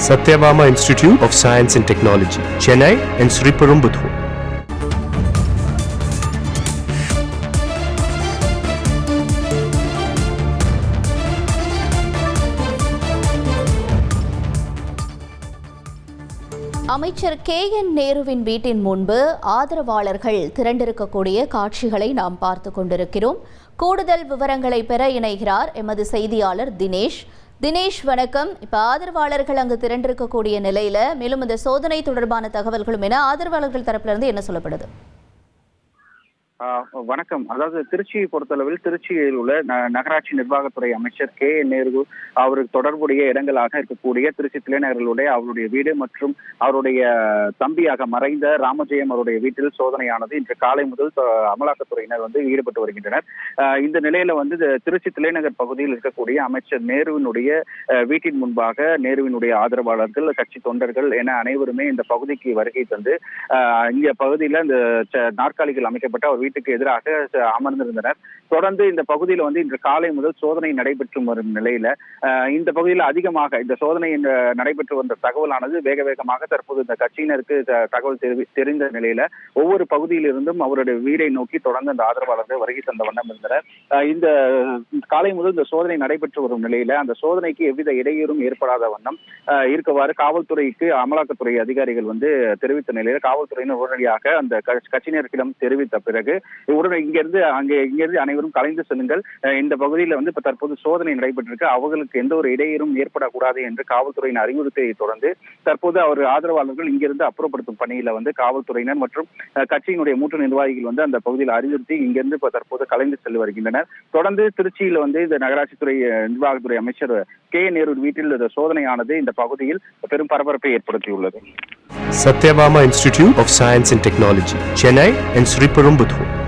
Satyabama Institute of Science and Technology, Chennai and Sriperumbudur. அமைச்சர் KN நேருவின் வீட்டின் முன்பு ஆதரவாளர்கள் திரண்டிருக்கக்கூடிய காட்சிகளை நாம் பார்த்து கொண்டிருக்கிறோம். கூடுதல் விவரங்களை பெற இணைகிறார் எமது செய்தியாளர் தினேஷ். வணக்கம். இப்ப ஆதரவாளர்கள் அங்கு திரண்டிருக்கக்கூடிய நிலையில மேலும் இந்த சோதனை தொடர்பான தகவல்களும் என ஆதரவாளர்கள் தரப்புல இருந்து என்ன சொல்லப்படுது? வணக்கம். அதாவது திருச்சியை பொறுத்தளவில் திருச்சியில் உள்ள நகராட்சி நிர்வாகத்துறை அமைச்சர் KN நேரு அவருக்கு தொடர்புடைய இடங்களாக இருக்கக்கூடிய திருச்சி தலைநகர்களுடைய அவருடைய வீடு மற்றும் அவருடைய தம்பியாக மறைந்த ராமஜெயம் அவருடைய வீட்டில் சோதனையானது இன்று காலை முதல் அமலாக்கத்துறையினர் ஈடுபட்டு வருகின்றனர். இந்த நிலையில திருச்சி தலைநகர் பகுதியில் இருக்கக்கூடிய அமைச்சர் நேருவினுடைய வீட்டின் முன்பாக நேருவினுடைய ஆதரவாளர்கள், கட்சி தொண்டர்கள் என அனைவருமே இந்த பகுதிக்கு வருகை தந்து இங்க பகுதியில இந்த நாற்காலிகள் அமைக்கப்பட்ட அவர் வீட்டுக்கு எதிராக அமர்ந்திருந்தனர். தொடர்ந்து இந்த பகுதியில் இன்று காலை முதல் சோதனை நடைபெற்று வரும் நிலையில இந்த பகுதியில் அதிகமாக இந்த சோதனை நடைபெற்று வந்த தகவலானது வேக வேகமாக தற்போது இந்த கட்சியினருக்கு தகவல் தெரிந்த நிலையில ஒவ்வொரு பகுதியிலிருந்தும் அவருடைய வீடை நோக்கி தொடர்ந்து அந்த ஆதரவாளர்கள் வருகை தந்த வண்ணம் இருந்தனர். இந்த காலை முதல் இந்த சோதனை நடைபெற்று வரும் நிலையில அந்த சோதனைக்கு எவ்வித இடையூறும் ஏற்படாத வண்ணம் இருக்கவாறு காவல்துறைக்கு அமலாக்கத்துறை அதிகாரிகள் தெரிவித்த நிலையில காவல்துறையினர் உடனடியாக அந்த கட்சியினர்களிடம் தெரிவித்த பிறகு உடனே இங்கிருந்து அனைவரும் கலைந்து செல்லுங்கள், இந்த பகுதியில் இப்ப தற்போது சோதனை நடைபெற்றிருக்கு, அவர்களுக்கு எந்த ஒரு இடையூறும் ஏற்படக்கூடாது என்று காவல்துறையின் அறிவுறுத்தியை தொடர்ந்து தற்போது அவர் ஆதரவாளர்கள் இங்கிருந்து அப்புறப்படுத்தும் பணியில காவல்துறையினர் மற்றும் கட்சியினுடைய மூத்த நிர்வாகிகள் அந்த பகுதியில் அறிவுறுத்தி இங்கிருந்து இப்ப தற்போது கலைந்து சென்று வருகின்றனர். தொடர்ந்து திருச்சியில் இந்த நகராட்சித்துறை நிர்வாகத்துறை அமைச்சர் KN நேரு வீட்டில் சோதனையானது இந்த பகுதியில் பெரும் பரபரப்பை ஏற்படுத்தியுள்ளது. Satyabama Institute of Science and Technology, Chennai and Sriperumbudur.